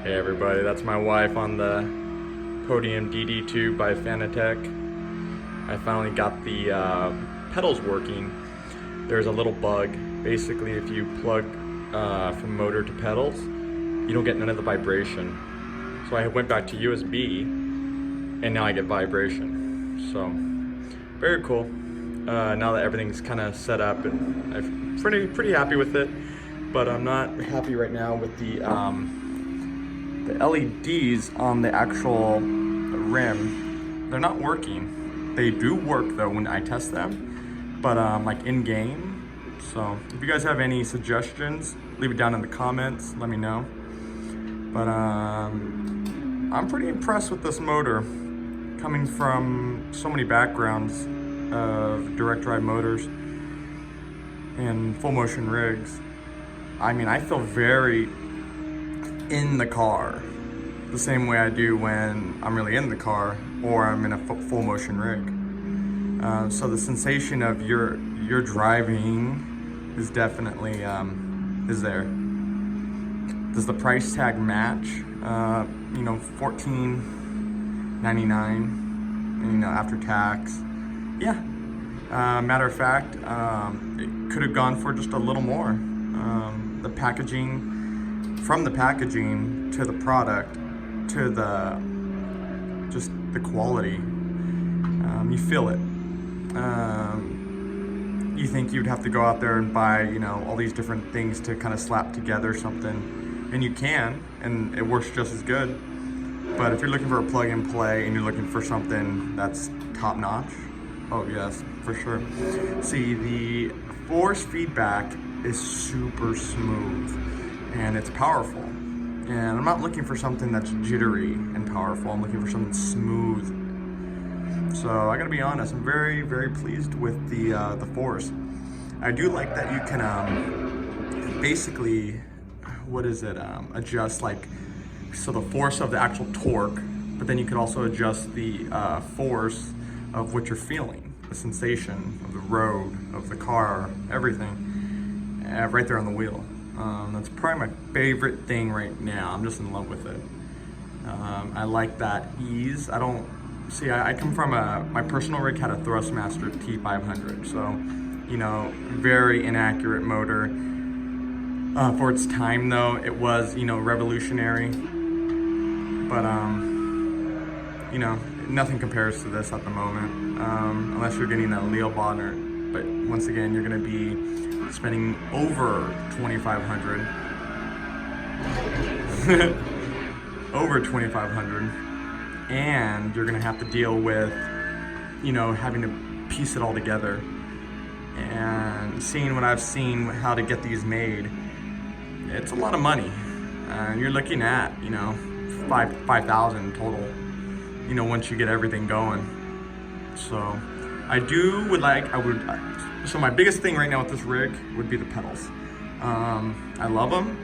Hey everybody, that's my wife on the Podium DD2 by Fanatec. I finally got the pedals working. There's a little bug. Basically, if you plug from motor to pedals, you don't get none of the vibration. So I went back to USB, and now I get vibration. So, very cool. Now that everything's kind of set up, and I'm pretty happy with it. But I'm not happy right now with the LEDs on the actual rim. They're not working. They do work though when I test them, but like in game. So if you guys have any suggestions, leave it down in the comments, let me know. But I'm pretty impressed with this motor, coming from so many backgrounds of direct drive motors and full motion rigs. I mean, I feel very in the car, the same way I do when I'm really in the car or I'm in a full motion rig. So the sensation of your driving is definitely is there. Does the price tag match? You know, $14.99, after tax. Yeah. Matter of fact, it could have gone for just a little more. The packaging, from the packaging to the product to just the quality, you feel it. You think you'd have to go out there and buy, all these different things to kind of slap together something, and you can, and it works just as good. But if you're looking for a plug and play and you're looking for something that's top notch, oh yes, for sure. See, the force feedback is super smooth and it's powerful. And I'm not looking for something that's jittery and powerful. I'm looking for something smooth. So I gotta be honest, I'm very, very pleased with the force. I do like that you can basically, adjust so the force of the actual torque, but then you can also adjust the force of what you're feeling, the sensation of the road, of the car, everything, right there on the wheel. That's probably my favorite thing right now. I'm just in love with it. I like that ease. I come from my personal rig had a Thrustmaster T500, so, very inaccurate motor. For its time though, it was, revolutionary. But, nothing compares to this at the moment, unless you're getting a Leo Bonner. But once again, you're gonna be spending over $2,500, over $2,500, and you're gonna have to deal with, having to piece it all together. And seeing what I've seen, how to get these made, it's a lot of money. You're looking at, $5,000 total, once you get everything going. So so my biggest thing right now with this rig would be the pedals. I love them,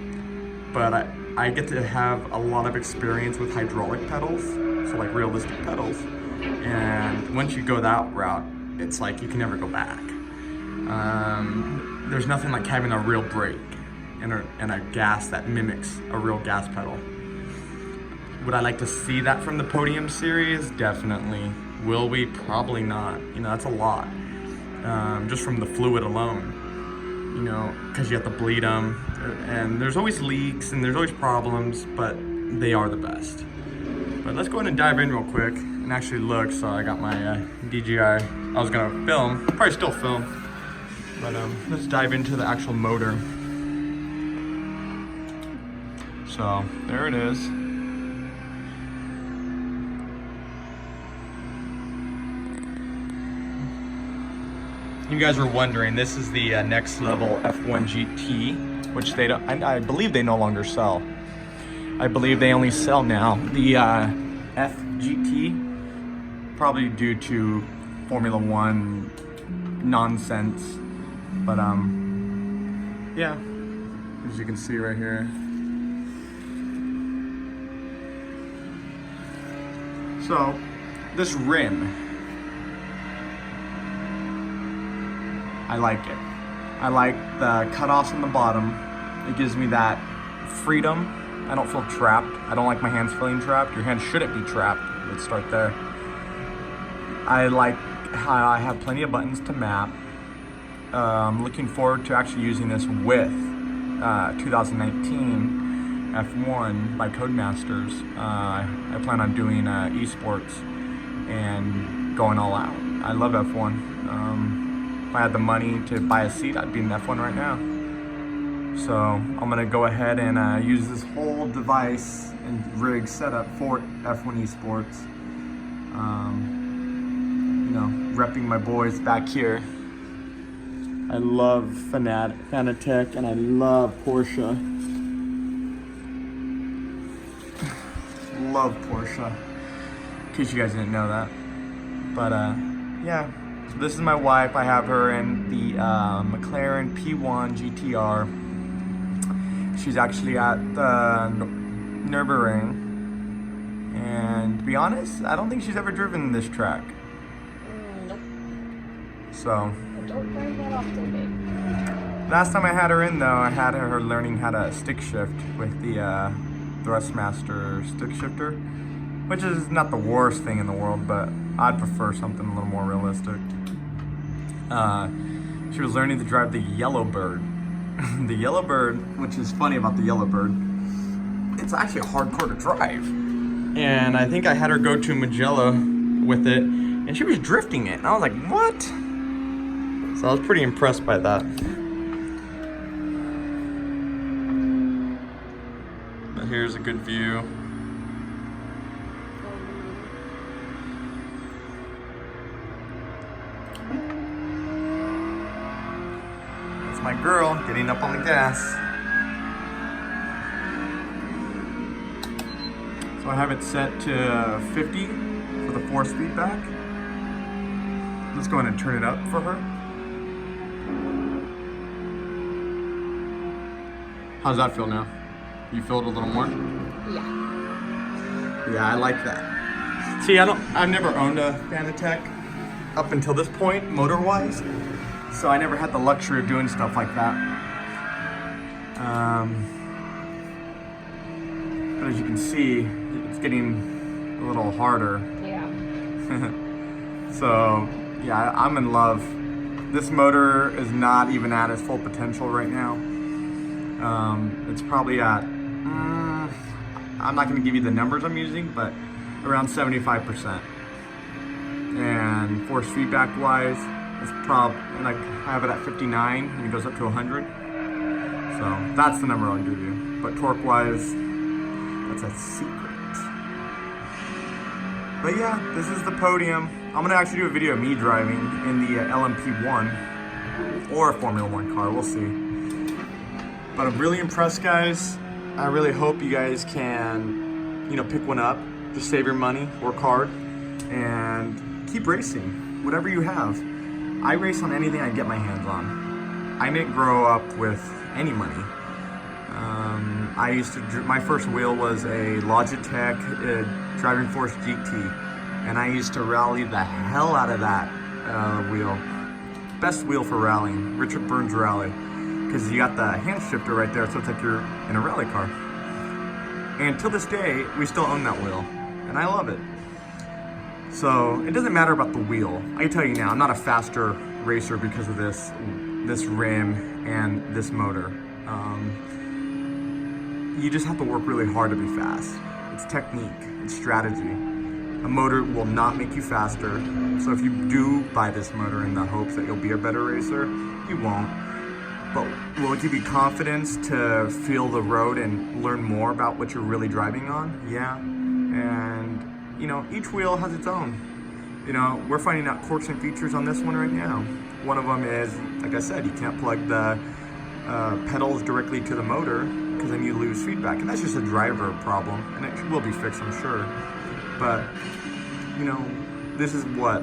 but I get to have a lot of experience with hydraulic pedals, so like realistic pedals. And once you go that route, it's like you can never go back. There's nothing like having a real brake and a gas that mimics a real gas pedal. Would I like to see that from the Podium series? Definitely. Will we? Probably not. That's a lot. Just from the fluid alone. Because you have to bleed them. And there's always leaks and there's always problems, but they are the best. But let's go ahead and dive in real quick and actually look. So I got my DJI. I was going to film. Probably still film. But let's dive into the actual motor. So there it is. You guys were wondering, this is the next level F1 GT, which I believe they no longer sell. I believe they only sell now the FGT, probably due to Formula One nonsense. But yeah, as you can see right here. So this rim, I like it. I like the cutoffs on the bottom. It gives me that freedom I don't feel trapped. I don't like my hands feeling trapped. Your hands shouldn't be trapped. Let's start there. I like how I have plenty of buttons to map. I'm looking forward to actually using this with 2019 F1 by Codemasters. I plan on doing esports and going all out. I love F1. If I had the money to buy a seat, I'd be in F1 right now. So I'm gonna go ahead and use this whole device and rig setup for F1 esports. You know, repping my boys back here. I love Fanatec and I love Porsche. Love Porsche, in case you guys didn't know that. But yeah, so this is my wife. I have her in the McLaren P1 GTR. She's actually at the Nürburgring. And to be honest, I don't think she's ever driven this track. Nope. So. I don't drive that often, babe. Last time I had her in though, I had her learning how to stick shift with the Thrustmaster stick shifter, which is not the worst thing in the world, but I'd prefer something a little more realistic. She was learning to drive the Yellowbird. The Yellowbird, which is funny about the Yellowbird, it's actually hardcore to drive. And I think I had her go to Magella with it, and she was drifting it, and I was like, what? So I was pretty impressed by that. But here's a good view. That's my girl getting up on the gas. So I have it set to 50 for the force feedback. Let's go ahead and turn it up for her. How's that feel now? You feel it a little more? Yeah. Yeah, I like that. See, I've never owned a Fanatec up until this point, motor-wise. So I never had the luxury of doing stuff like that. But as you can see, it's getting a little harder. Yeah. So, yeah, I'm in love. This motor is not even at its full potential right now. It's probably at, I'm not going to give you the numbers I'm using, but around 75%. And force feedback wise, it's probably, like, I have it at 59 and it goes up to 100. So that's the number I'll give you. But torque wise, that's a secret. But yeah, this is the Podium. I'm gonna actually do a video of me driving in the LMP1 or a Formula 1 car, we'll see. But I'm really impressed, guys. I really hope you guys can, you know, pick one up. Just save your money, work hard, and keep racing, whatever you have. I race on anything I get my hands on. I didn't grow up with any money. I used to, my first wheel was a Logitech Driving Force GT, and I used to rally the hell out of that wheel. Best wheel for rallying, Richard Burns Rally. Because you got the hand shifter right there, so it's like you're in a rally car. And till this day, we still own that wheel, and I love it. So it doesn't matter about the wheel. I can tell you now, I'm not a faster racer because of this rim and this motor. You just have to work really hard to be fast. It's technique, it's strategy. A motor will not make you faster. So if you do buy this motor in the hopes that you'll be a better racer, you won't. But will it give you confidence to feel the road and learn more about what you're really driving on? Yeah. And, you know, each wheel has its own. You know, we're finding out quirks and features on this one right now. One of them is, like I said, you can't plug the pedals directly to the motor because then you lose feedback. And that's just a driver problem. And it will be fixed, I'm sure. But, you know, this is what?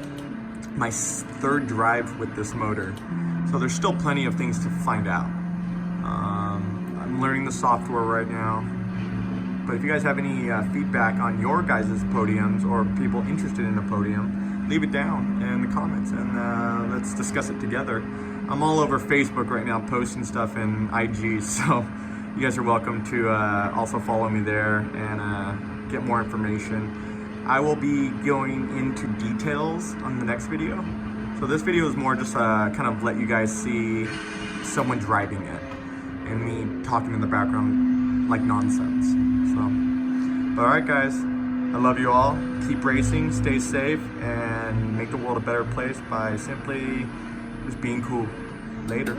My third drive with this motor. So there's still plenty of things to find out. I'm learning the software right now. But if you guys have any feedback on your guys' podiums or people interested in a podium, leave it down in the comments and let's discuss it together. I'm all over Facebook right now posting stuff in IG, so you guys are welcome to also follow me there and get more information. I will be going into details on the next video. So this video is more just kind of let you guys see someone driving it and me talking in the background like nonsense. So, but all right, guys, I love you all. Keep racing, stay safe, and make the world a better place by simply just being cool. Later.